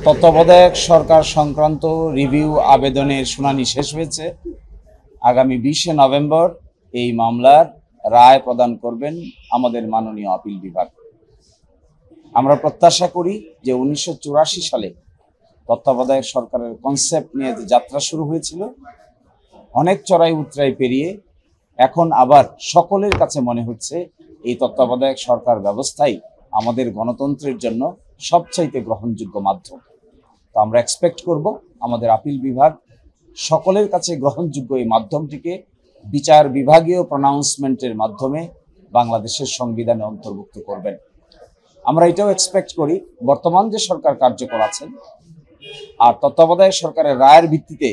তত্ত্বাবধায়ক সরকার সংক্রান্ত রিভিউ আবেদনের শুনানি শেষ হয়েছে। আগামী 20শে নভেম্বর এই মামলার রায় প্রদান করবেন আমাদের মাননীয় আপিল বিভাগ। আমরা প্রত্যাশা করি যে 1984 সালে তত্ত্বাবধায়ক সরকারের কনসেপ্ট নিয়ে যে যাত্রা শুরু হয়েছিল, অনেক চড়াই উতরাই পেরিয়ে এখন আবার সকলের কাছে মনে হচ্ছে এই তত্ত্বাবধায়ক সরকার ব্যবস্থাই আমাদের গণতন্ত্রের জন্য সবচাইতে গ্রহণযোগ্য মাধ্যম। তো আমরা এক্সপেক্ট করব আমাদের আপিল বিভাগ সকলের কাছে গ্রহণযোগ্য এই মাধ্যমটিকে বিচার বিভাগীয় প্রনাউন্সমেন্টের মাধ্যমে বাংলাদেশের সংবিধানে অন্তর্ভুক্ত করবেন। আমরা এটাও এক্সপেক্ট করি বর্তমান যে সরকার কার্যকর আছেন আর তত্ত্বাবধায়ক সরকারের রায়ের ভিত্তিতে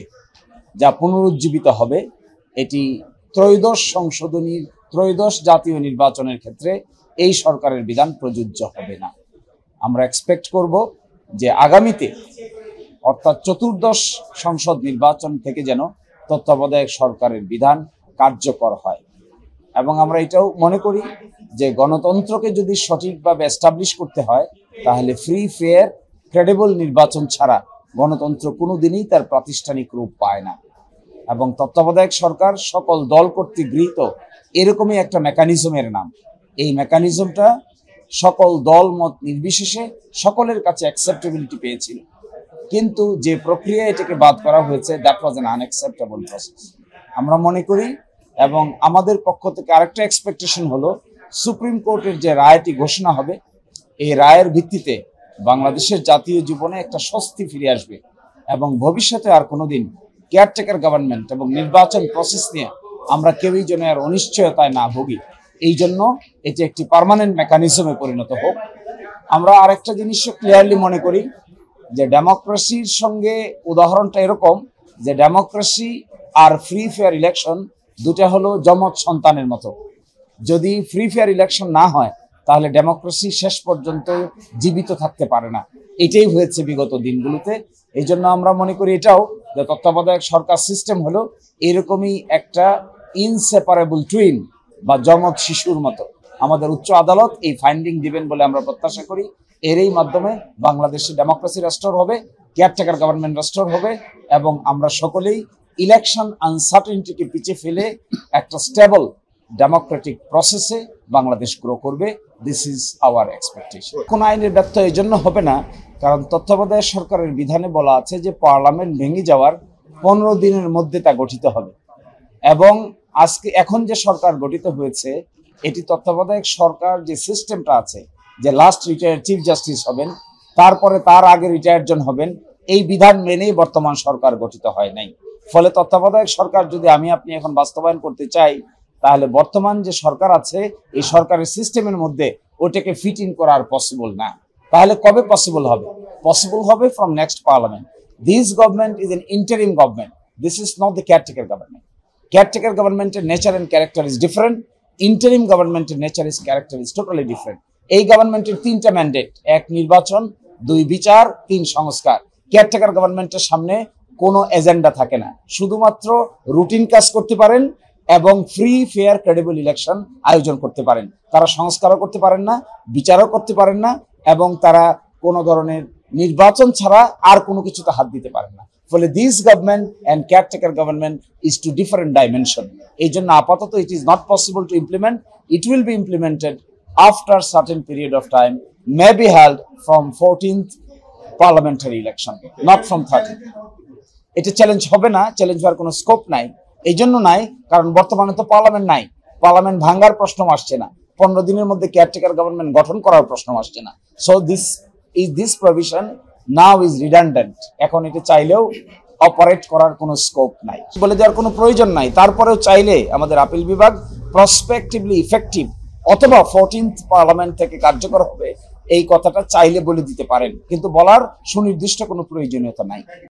যা পুনরুজ্জীবিত হবে, এটি ত্রয়োদশ জাতীয় নির্বাচনের ক্ষেত্রে এই সরকারের বিধান প্রযোজ্য হবে না। আমরা এক্সপেক্ট করব যে আগামীতে অর্থাৎ চতুর্দশ সংসদ নির্বাচন থেকে যেন তত্ত্বাবধায়ক সরকারের বিধান কার্যকর হয়। এবং আমরা এটাও মনে করি যে গণতন্ত্রকে যদি সঠিকভাবে এস্টাবলিশ করতে হয় তাহলে ফ্রি, ফেয়ার, ক্রেডিবল নির্বাচন ছাড়া গণতন্ত্র কোনোদিনই তার প্রাতিষ্ঠানিক রূপ পায় না। এবং তত্ত্বাবধায়ক সরকার সকল দল কর্তৃক গৃহীত এরকমই একটা মেকানিজমের নাম। এই মেকানিজমটা সকল দল মত নির্বিশেষে সকলের কাছে অ্যাকসেপ্টেবিলিটি পেয়েছিল, কিন্তু যে প্রক্রিয়া এটাকে বাদ করা হয়েছে, that was an unacceptable process. আমরা মনে করি এবং আমাদের পক্ষ থেকে আরেকটা এক্সপেকটেশন হলো সুপ্রিম কোর্টের যে রায়টি ঘোষণা হবে, এই রায়ের ভিত্তিতে বাংলাদেশের জাতীয় জীবনে একটা স্বস্তি ফিরে আসবে এবং ভবিষ্যতে আর কোনোদিন কেয়ারটেকার গভর্নমেন্ট এবং নির্বাচন প্রসেস নিয়ে আমরা কেউই যেন আর অনিশ্চয়তায় না ভুগি। এই জন্য এটি একটি পার্মানেন্ট মেকানিজমে পরিণত হোক। আমরা আরেকটা জিনিসও ক্লিয়ারলি মনে করি যে ডেমোক্রেসির সঙ্গে উদাহরণটা এরকম যে ডেমোক্রেসি আর ফ্রি ফেয়ার ইলেকশন দুটা হলো যমজ সন্তানের মতো। যদি ফ্রি ফেয়ার ইলেকশন না হয় তাহলে ডেমোক্রেসি শেষ পর্যন্ত জীবিত থাকতে পারে না। এটাই হয়েছে বিগত দিনগুলোতে। এই জন্য আমরা মনে করি এটাও যে তত্ত্বাবধায়ক সরকার সিস্টেম হলো এরকমই একটা ইনসেপারেবল টুইন বা যমজ শিশুর মতো। আমাদের উচ্চ আদালত এই ফাইন্ডিং দিবেন বলে আমরা প্রত্যাশা করি। এরই মাধ্যমে বাংলাদেশে ডেমোক্রেসি রেস্টোর হবে, কেয়ারটেকার গভর্নমেন্ট রেস্টোর হবে এবং আমরা সকলেই ইলেকশন আনসার্টেনিটিকে পিছিয়ে ফেলে একটা স্টেবল ডেমোক্রেটিক প্রসেসে বাংলাদেশ গ্রো করবে। This is our expectation. কোন আইনের ব্যর্থ এই জন্য হবে না, কারণ তত্ত্বাবধায়ক সরকারের বিধানে বলা আছে যে পার্লামেন্ট ভেঙে যাওয়ার 15 দিনের মধ্যে তা গঠিত হবে। এবং এখন যে সরকার গঠিত হয়েছে, এটি তত্ত্বাবধায়ক সরকার যে সিস্টেমটা আছে যে লাস্ট রিটায়ার্ড চিফ জাস্টিস হবেন, তারপরে তার আগে রিটায়ার্ড জন হবেন, এই বিধান মেনেই বর্তমান সরকার গঠিত হয় নাই। ফলে তত্ত্বাবধায়ক সরকার যদি আপনি এখন বাস্তবায়ন করতে চাই, তাহলে বর্তমান যে সরকার আছে এই সরকারের সিস্টেমের মধ্যে ওটাকে ফিট ইন করা পসিবল না। তাহলে কবে পসিবল হবে? পসিবল হবে from next parliament. This government is an interim government, this is not the caretaker government. Caretaker গভর্নমেন্টের nature and character is different, interim গভর্নমেন্টের nature is character is totally different. এই গভর্নমেন্টের 3টা ম্যান্ডেট, 1 নির্বাচন, 2 বিচার, 3 সংস্কার। কেয়ারটেকার গভর্নমেন্টের সামনে কোনো এজেন্ডা থাকে না, শুধুমাত্র রুটিন কাজ করতে পারেন এবং ফ্রি, ফেয়ার, ক্রেডিবল ইলেকশন আয়োজন করতে পারেন। তারা সংস্কারও করতে পারেন না, বিচারও করতে পারেন না এবং তারা কোনো ধরনের নির্বাচন ছাড়া আর কোনো কিছুতে হাত দিতে পারেন না। ফলে this government and caretaker government is two different dimension. এই জন্য আপাতত it is not possible to implement. It will be implemented after certain period of time, may be held from 14th parliamentary election, not from 13th। এটা challenge হবে না, challenge হওয়ার কোনো scope নাই। এই জন্য নাই কারণ বর্তমানে তো পার্লামেন্ট নাই, পার্লামেন্ট ভাঙ্গার প্রশ্ন আসছে না, 15 দিনের মধ্যে কেয়ারটেকার গভর্নমেন্ট গঠন করার প্রশ্ন আসছে না। So this provision now is redundant. এখন এটা চাইলেও অপারেট করার কোনো স্কোপ নাই, বলে দেওয়ার কোনো প্রয়োজন নাই। তারপরেও চাইলে আমাদের আপিল বিভাগ প্রসপেক্টিভলি ইফেক্টিভ অথবা 14th পার্লামেন্ট থেকে কার্যকর হবে এই কথাটা চাইলে বলে দিতে পারেন, কিন্তু বলার সুনির্দিষ্ট কোনো প্রয়োজনীয়তা নাই।